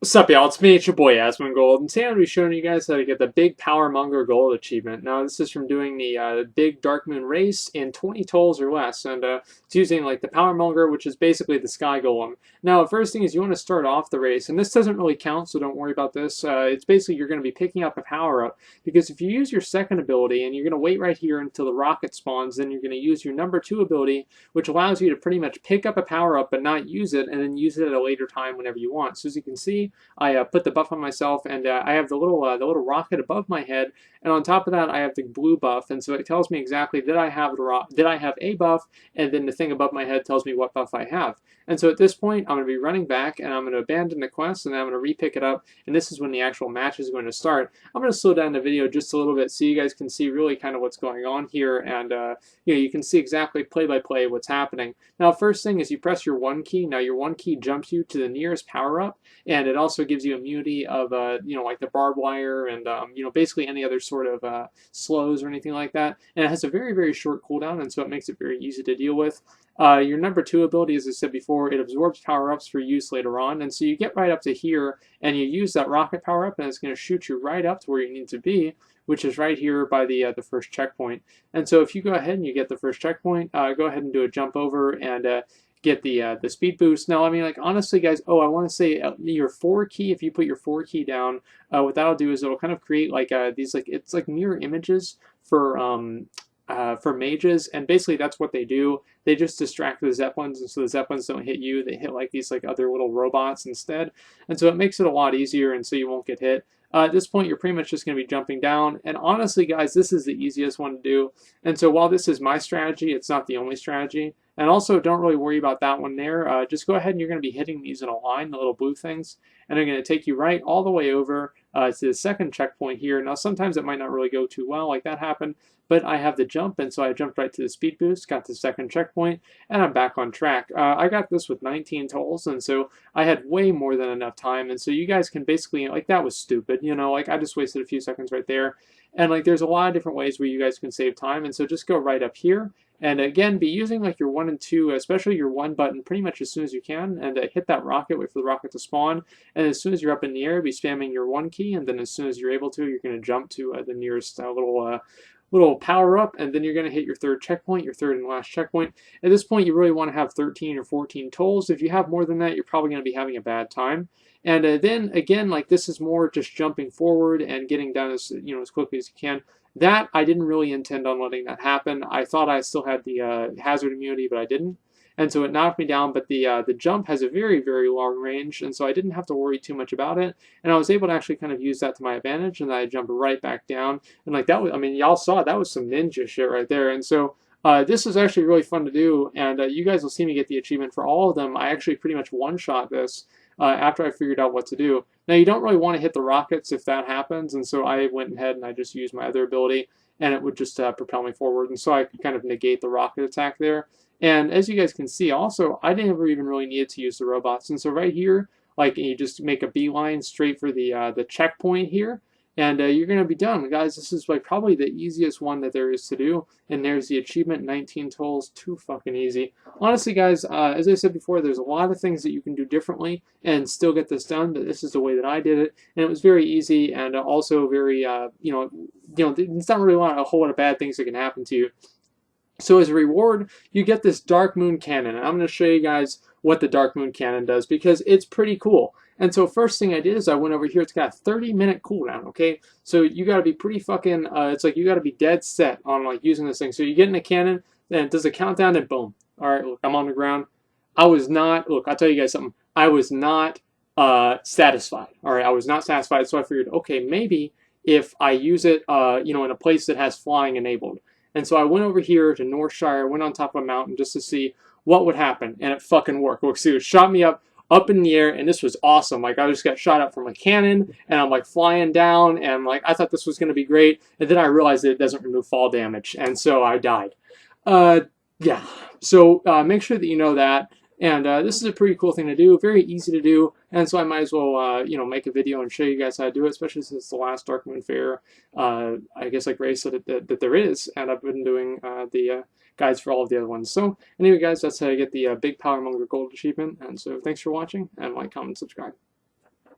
What's up, y'all? It's me, it's your boy Asmongold, and today I'm going to be showing you guys how to get the big Powermonger Gold achievement. Now, this is from doing the big Dark Moon race in 20 tolls or less, and it's using like the Powermonger, which is basically the Sky Golem. Now, the first thing is you want to start off the race, and this doesn't really count, so don't worry about this. It's basically you're going to be picking up a power-up, because if you use your second ability, and you're going to wait right here until the rocket spawns, then you're going to use your number 2 ability, which allows you to pretty much pick up a power-up but not use it, and then use it at a later time whenever you want. So as you can see, I put the buff on myself, and I have the little rocket above my head, and on top of that, I have the blue buff, and so it tells me exactly did I have a buff, and then the thing above my head tells me what buff I have. And so at this point, I'm going to be running back, and I'm going to abandon the quest, and I'm going to re-pick it up, and this is when the actual match is going to start. I'm going to slow down the video just a little bit so you guys can see really kind of what's going on here, and you can see exactly play by play what's happening. Now, first thing is you press your 1 key. Now, your 1 key jumps you to the nearest power up, and it also gives you immunity of like the barbed wire and basically any other sort of slows or anything like that. And it has a very short cooldown, and so it makes it very easy to deal with. Your number 2 ability, as I said before, it absorbs power-ups for use later on, and so you get right up to here, and you use that rocket power-up, and it's going to shoot you right up to where you need to be, which is right here by the first checkpoint. And so if you go ahead and you get the first checkpoint, go ahead and do a jump over and get the speed boost. Now, I mean, like, honestly, guys, I want to say your 4 key, if you put your 4 key down, what that'll do is it'll kind of create like these, like, it's like mirror images for mages, and basically that's what they do. They just distract the Zeppelins, and so the Zeppelins don't hit you. They hit like these like other little robots instead, and so it makes it a lot easier, and so you won't get hit. At this point, you're pretty much just going to be jumping down, and honestly, guys, this is the easiest one to do. And so while this is my strategy, it's not the only strategy. And also, don't really worry about that one there. Just go ahead and you're going to be hitting these in a line, the little blue things, and they're going to take you right all the way over to the second checkpoint here. Now, sometimes it might not really go too well, like that happened, but I have the jump, and so I jumped right to the speed boost, got to the second checkpoint, and I'm back on track. I got this with 19 tolls, and so I had way more than enough time, and so you guys can basically, like, that was stupid, like I just wasted a few seconds right there. And like there's a lot of different ways where you guys can save time, and so just go right up here. And again, be using like your 1 and 2, especially your 1 button, pretty much as soon as you can, and hit that rocket, wait for the rocket to spawn, and as soon as you're up in the air, be spamming your 1 key, and then as soon as you're able to, you're going to jump to the nearest little power up, and then you're going to hit your third checkpoint, your third and last checkpoint. At this point, you really want to have 13 or 14 tolls. If you have more than that, you're probably going to be having a bad time. And then again, like this is more just jumping forward and getting down as as quickly as you can. That I didn't really intend on letting that happen. I thought I still had the hazard immunity, but I didn't. And so it knocked me down, but the jump has a very long range, and so I didn't have to worry too much about it. And I was able to actually kind of use that to my advantage, and I jumped right back down. And like that was, I mean, y'all saw that was some ninja shit right there. And so this is actually really fun to do, and you guys will see me get the achievement for all of them. I actually pretty much one-shot this after I figured out what to do. Now, you don't really want to hit the rockets if that happens, and so I went ahead and I just used my other ability, and it would just propel me forward, and so I could kind of negate the rocket attack there. And as you guys can see, also, I never even really needed to use the robots, and so right here, like, you just make a beeline straight for the checkpoint here, and you're going to be done. Guys, this is like probably the easiest one that there is to do. And there's the achievement, 19 tolls, too fucking easy. Honestly, guys, as I said before, there's a lot of things that you can do differently and still get this done, but this is the way that I did it. And it was very easy and also very, it's not really a whole lot of bad things that can happen to you. So as a reward, you get this Dark Moon Cannon. And I'm going to show you guys what the Dark Moon Cannon does because it's pretty cool. And so first thing I did is I went over here. It's got a 30-minute cooldown, okay? So you got to be pretty fucking, it's like you got to be dead set on like using this thing. So you get in a cannon, then it does a countdown, and boom. All right, look, I'm on the ground. I was not, look, I'll tell you guys something. I was not satisfied. All right, I was not satisfied. So I figured, okay, maybe if I use it, in a place that has flying enabled. And so I went over here to Northshire, went on top of a mountain just to see what would happen, and it fucking worked. Look, see, it shot me up in the air, and this was awesome. Like, I just got shot up from a cannon, and I'm, like, flying down, and, like, I thought this was going to be great, and then I realized that it doesn't remove fall damage, and so I died. Yeah, so make sure that you know that. And this is a pretty cool thing to do, very easy to do, and so I might as well, make a video and show you guys how to do it, especially since it's the last Dark Moon Fair, I guess, like, race that there is, and I've been doing the guides for all of the other ones. So, anyway, guys, that's how you get the Big Powermonger Gold achievement, and so thanks for watching, and like, comment, subscribe.